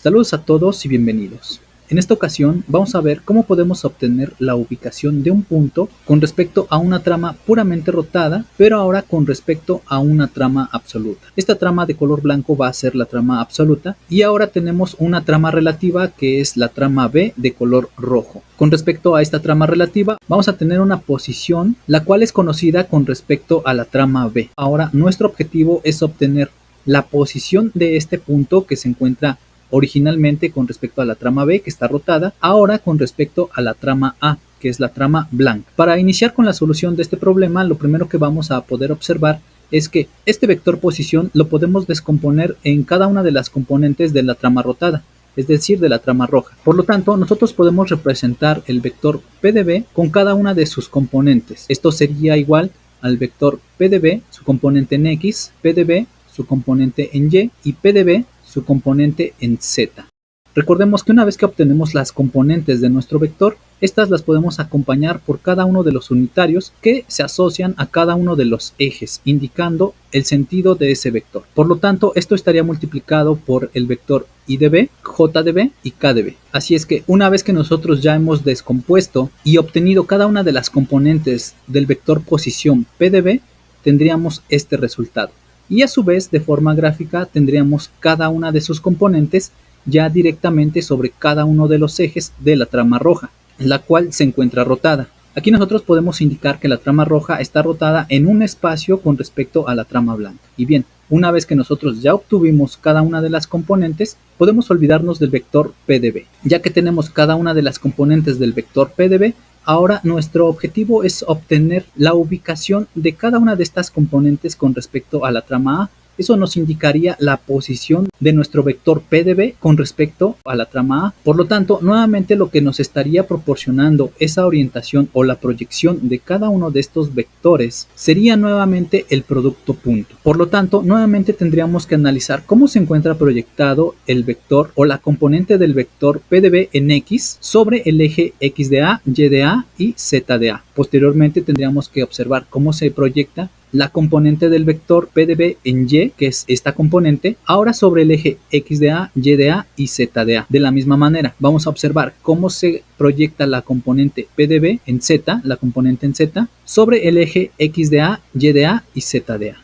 Saludos a todos y bienvenidos. En esta ocasión vamos a ver cómo podemos obtener la ubicación de un punto con respecto a una trama puramente rotada, pero ahora con respecto a una trama absoluta. Esta trama de color blanco va a ser la trama absoluta y ahora tenemos una trama relativa que es la trama B de color rojo. Con respecto a esta trama relativa vamos a tener una posición la cual es conocida con respecto a la trama B. Ahora nuestro objetivo es obtener la posición de este punto que se encuentra originalmente con respecto a la trama B que está rotada, ahora con respecto a la trama A que es la trama blanca. Para iniciar con la solución de este problema, lo primero que vamos a poder observar es que este vector posición lo podemos descomponer en cada una de las componentes de la trama rotada, es decir, de la trama roja. Por lo tanto, nosotros podemos representar el vector P de B con cada una de sus componentes. Esto sería igual al vector P de B, su componente en X, P de B, su componente en Y y P de B, su componente en Z. Recordemos que una vez que obtenemos las componentes de nuestro vector, estas las podemos acompañar por cada uno de los unitarios que se asocian a cada uno de los ejes, indicando el sentido de ese vector. Por lo tanto, esto estaría multiplicado por el vector I de B, J de B y K de B. Así es que una vez que nosotros ya hemos descompuesto y obtenido cada una de las componentes del vector posición P de B, tendríamos este resultado. Y a su vez, de forma gráfica, tendríamos cada una de sus componentes ya directamente sobre cada uno de los ejes de la trama roja, la cual se encuentra rotada. Aquí nosotros podemos indicar que la trama roja está rotada en un espacio con respecto a la trama blanca. Y bien, una vez que nosotros ya obtuvimos cada una de las componentes, podemos olvidarnos del vector P de B. Ya que tenemos cada una de las componentes del vector P de B, ahora nuestro objetivo es obtener la ubicación de cada una de estas componentes con respecto a la trama A. Eso nos indicaría la posición de nuestro vector P de B con respecto a la trama A. Por lo tanto, nuevamente lo que nos estaría proporcionando esa orientación o la proyección de cada uno de estos vectores sería nuevamente el producto punto. Por lo tanto, nuevamente tendríamos que analizar cómo se encuentra proyectado el vector o la componente del vector P de B en X sobre el eje X de A, Y de A y Z de A. Posteriormente tendríamos que observar cómo se proyecta la componente del vector P de B en Y, que es esta componente, ahora sobre el eje X de A, Y de A y Z de A. De la misma manera, vamos a observar cómo se proyecta la componente P de B en Z, la componente en Z, sobre el eje X de A, Y de A y Z de A.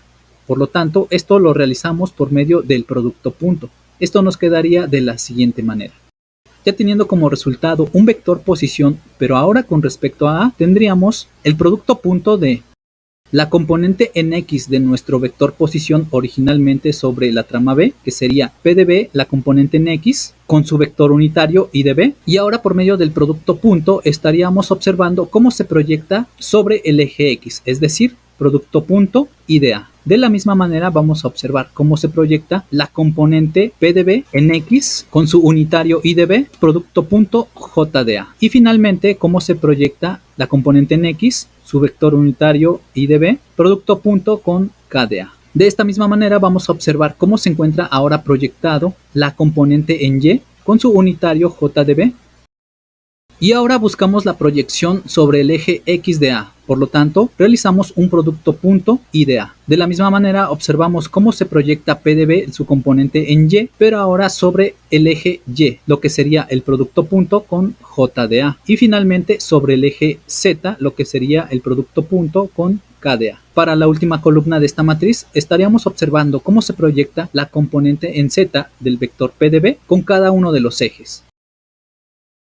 Por lo tanto, esto lo realizamos por medio del producto punto. Esto nos quedaría de la siguiente manera. Ya teniendo como resultado un vector posición, pero ahora con respecto a A, tendríamos el producto punto de la componente en X de nuestro vector posición originalmente sobre la trama B, que sería P de B, la componente en X, con su vector unitario I de B. Y ahora por medio del producto punto estaríamos observando cómo se proyecta sobre el eje X, es decir, producto punto I de A. De la misma manera vamos a observar cómo se proyecta la componente P de B en X con su unitario I de B, producto punto J de A. Y finalmente cómo se proyecta la componente en X, su vector unitario I de B, producto punto con K de A. De esta misma manera vamos a observar cómo se encuentra ahora proyectado la componente en Y con su unitario J de B. Y ahora buscamos la proyección sobre el eje X de A. Por lo tanto, realizamos un producto punto I de A. De la misma manera, observamos cómo se proyecta P de B, su componente en Y, pero ahora sobre el eje Y, lo que sería el producto punto con J de A. Y finalmente, sobre el eje Z, lo que sería el producto punto con K de A. Para la última columna de esta matriz, estaríamos observando cómo se proyecta la componente en Z del vector P de B con cada uno de los ejes.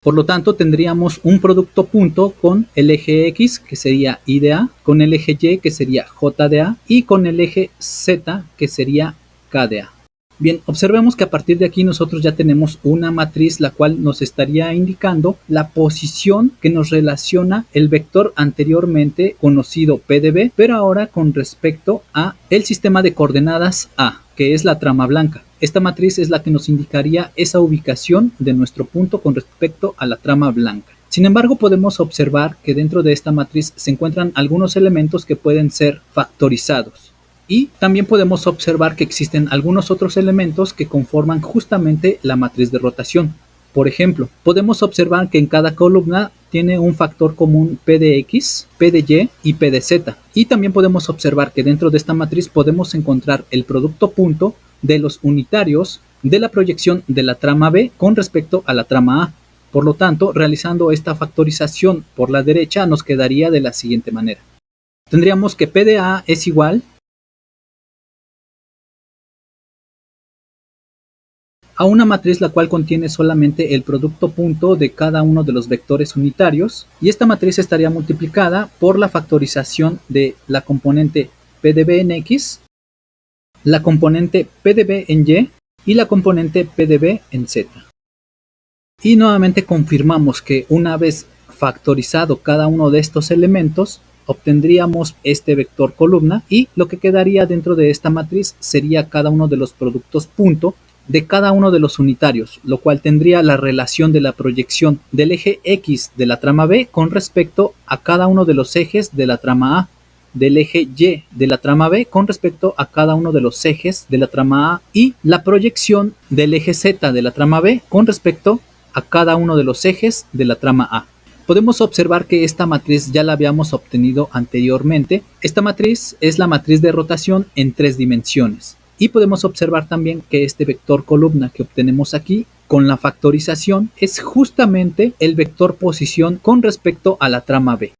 Por lo tanto, tendríamos un producto punto con el eje X, que sería I de A, con el eje Y, que sería J de A, y con el eje Z, que sería K de A. Bien, observemos que a partir de aquí nosotros ya tenemos una matriz la cual nos estaría indicando la posición que nos relaciona el vector anteriormente conocido P de B, pero ahora con respecto a el sistema de coordenadas A, que es la trama blanca. Esta matriz es la que nos indicaría esa ubicación de nuestro punto con respecto a la trama blanca. Sin embargo, podemos observar que dentro de esta matriz se encuentran algunos elementos que pueden ser factorizados. Y también podemos observar que existen algunos otros elementos que conforman justamente la matriz de rotación. Por ejemplo, podemos observar que en cada columna tiene un factor común P de X, P de Y y P de Z. Y también podemos observar que dentro de esta matriz podemos encontrar el producto punto de los unitarios de la proyección de la trama B con respecto a la trama A. Por lo tanto, realizando esta factorización por la derecha nos quedaría de la siguiente manera. Tendríamos que P de A es igual a una matriz la cual contiene solamente el producto punto de cada uno de los vectores unitarios, y esta matriz estaría multiplicada por la factorización de la componente P de B en X, la componente P de B en Y y la componente P de B en Z. Y nuevamente confirmamos que una vez factorizado cada uno de estos elementos, obtendríamos este vector columna, y lo que quedaría dentro de esta matriz sería cada uno de los productos punto de cada uno de los unitarios, lo cual tendría la relación de la proyección del eje X de la trama B con respecto a cada uno de los ejes de la trama A, del eje Y de la trama B con respecto a cada uno de los ejes de la trama A, y la proyección del eje Z de la trama B con respecto a cada uno de los ejes de la trama A. Podemos observar que esta matriz ya la habíamos obtenido anteriormente. Esta matriz es la matriz de rotación en 3 dimensiones. Y podemos observar también que este vector columna que obtenemos aquí con la factorización es justamente el vector posición con respecto a la trama B.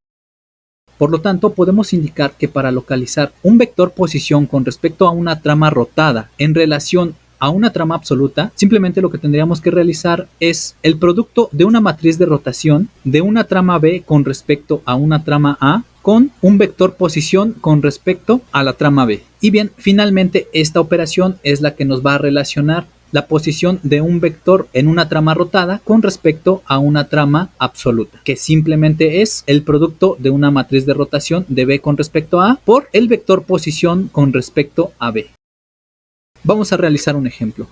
Por lo tanto, podemos indicar que para localizar un vector posición con respecto a una trama rotada en relación a una trama absoluta, simplemente lo que tendríamos que realizar es el producto de una matriz de rotación de una trama B con respecto a una trama A con un vector posición con respecto a la trama B. Y bien, finalmente esta operación es la que nos va a relacionar la posición de un vector en una trama rotada con respecto a una trama absoluta, que simplemente es el producto de una matriz de rotación de B con respecto a A por el vector posición con respecto a B. Vamos a realizar un ejemplo.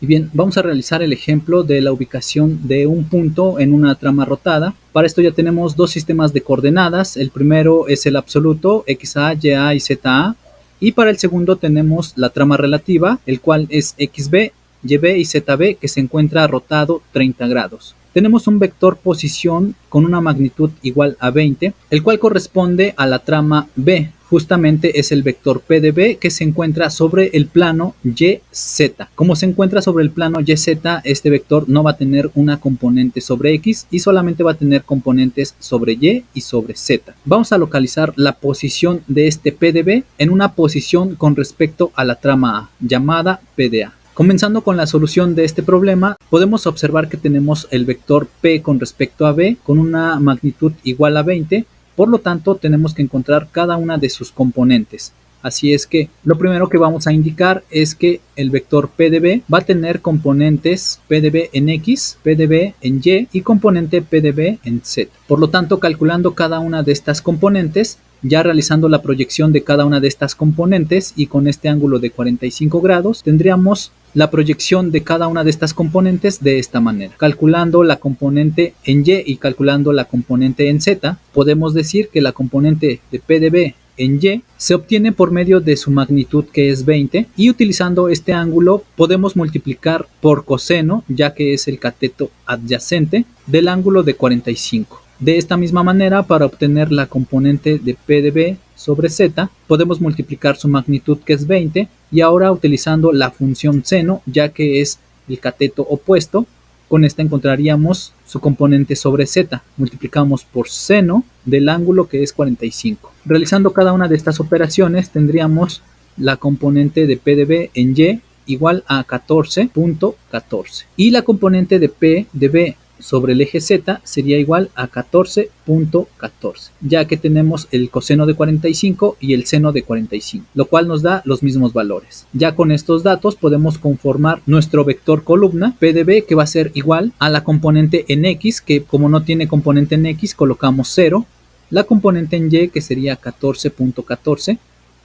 Y bien, vamos a realizar el ejemplo de la ubicación de un punto en una trama rotada. Para esto ya tenemos dos sistemas de coordenadas. El primero es el absoluto, XA, YA y ZA. Y para el segundo tenemos la trama relativa, el cual es XB, YB y ZB, que se encuentra rotado 30 grados. Tenemos un vector posición con una magnitud igual a 20, el cual corresponde a la trama B. Justamente es el vector P de B que se encuentra sobre el plano YZ. Como se encuentra sobre el plano YZ, este vector no va a tener una componente sobre X y solamente va a tener componentes sobre Y y sobre Z. Vamos a localizar la posición de este P de B en una posición con respecto a la trama A, llamada P de A. Comenzando con la solución de este problema, podemos observar que tenemos el vector P con respecto a B con una magnitud igual a 20, por lo tanto tenemos que encontrar cada una de sus componentes. Así es que lo primero que vamos a indicar es que el vector P de B va a tener componentes P de B en X, P de B en Y y componente P de B en Z. Por lo tanto, calculando cada una de estas componentes, ya realizando la proyección de cada una de estas componentes y con este ángulo de 45 grados, tendríamos la proyección de cada una de estas componentes de esta manera. Calculando la componente en Y y calculando la componente en Z, podemos decir que la componente de P de B en Y se obtiene por medio de su magnitud, que es 20, y utilizando este ángulo podemos multiplicar por coseno, ya que es el cateto adyacente del ángulo de 45. De esta misma manera, para obtener la componente de P de B sobre Z, podemos multiplicar su magnitud, que es 20, y ahora utilizando la función seno, ya que es el cateto opuesto, con esta encontraríamos su componente sobre Z. Multiplicamos por seno del ángulo, que es 45. Realizando cada una de estas operaciones, tendríamos la componente de P de B en Y igual a 14.14. Y la componente de P de B sobre el eje Z sería igual a 14.14, ya que tenemos el coseno de 45 y el seno de 45, lo cual nos da los mismos valores. Ya con estos datos podemos conformar nuestro vector columna P de B, que va a ser igual a la componente en X, que como no tiene componente en X colocamos 0, la componente en Y, que sería 14.14,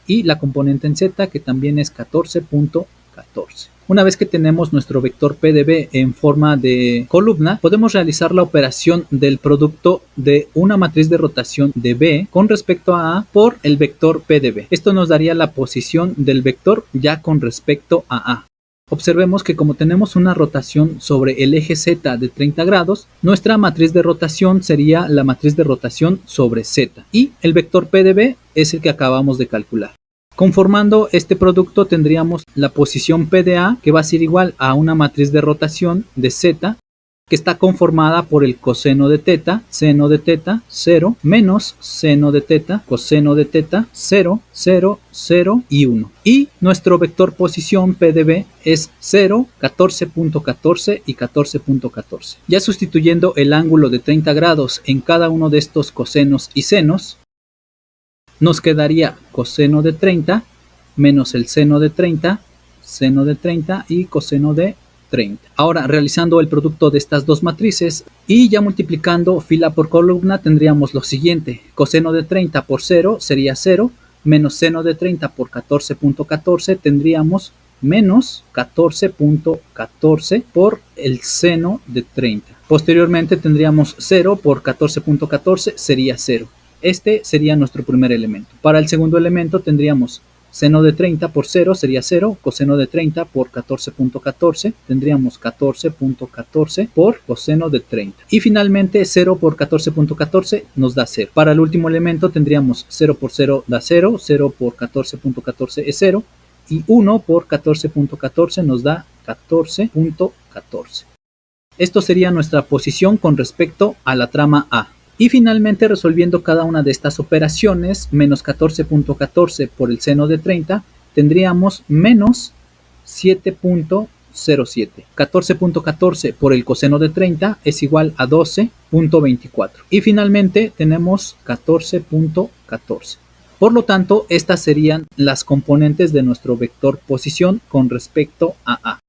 y la componente en Z, que también es 14.14. Una vez que tenemos nuestro vector P de B en forma de columna, podemos realizar la operación del producto de una matriz de rotación de B con respecto a A por el vector P de B. Esto nos daría la posición del vector ya con respecto a A. Observemos que como tenemos una rotación sobre el eje Z de 30 grados, nuestra matriz de rotación sería la matriz de rotación sobre Z, y el vector P de B es el que acabamos de calcular. Conformando este producto tendríamos la posición P de A, que va a ser igual a una matriz de rotación de Z, que está conformada por el coseno de teta, seno de teta, 0, menos seno de teta, coseno de teta, 0, 0, 0 y 1. Y nuestro vector posición P de B es 0, 14.14 y 14.14. Ya sustituyendo el ángulo de 30 grados en cada uno de estos cosenos y senos, nos quedaría coseno de 30 menos el seno de 30, seno de 30 y coseno de 30. Ahora, realizando el producto de estas dos matrices y ya multiplicando fila por columna, tendríamos lo siguiente. Coseno de 30 por 0 sería 0, menos seno de 30 por 14.14 tendríamos menos 14.14 por el seno de 30. Posteriormente tendríamos 0 por 14.14 sería 0. Este sería nuestro primer elemento. Para el segundo elemento tendríamos seno de 30 por 0 sería 0, coseno de 30 por 14.14 tendríamos 14.14 por coseno de 30. Y finalmente 0 por 14.14 nos da 0. Para el último elemento tendríamos 0 por 0 da 0, 0 por 14.14 es 0 y 1 por 14.14 nos da 14.14. Esto sería nuestra posición con respecto a la trama A. Y finalmente, resolviendo cada una de estas operaciones, menos 14.14 por el seno de 30, tendríamos menos 7.07. 14.14 por el coseno de 30 es igual a 12.24. Y finalmente tenemos 14.14. Por lo tanto, estas serían las componentes de nuestro vector posición con respecto a A.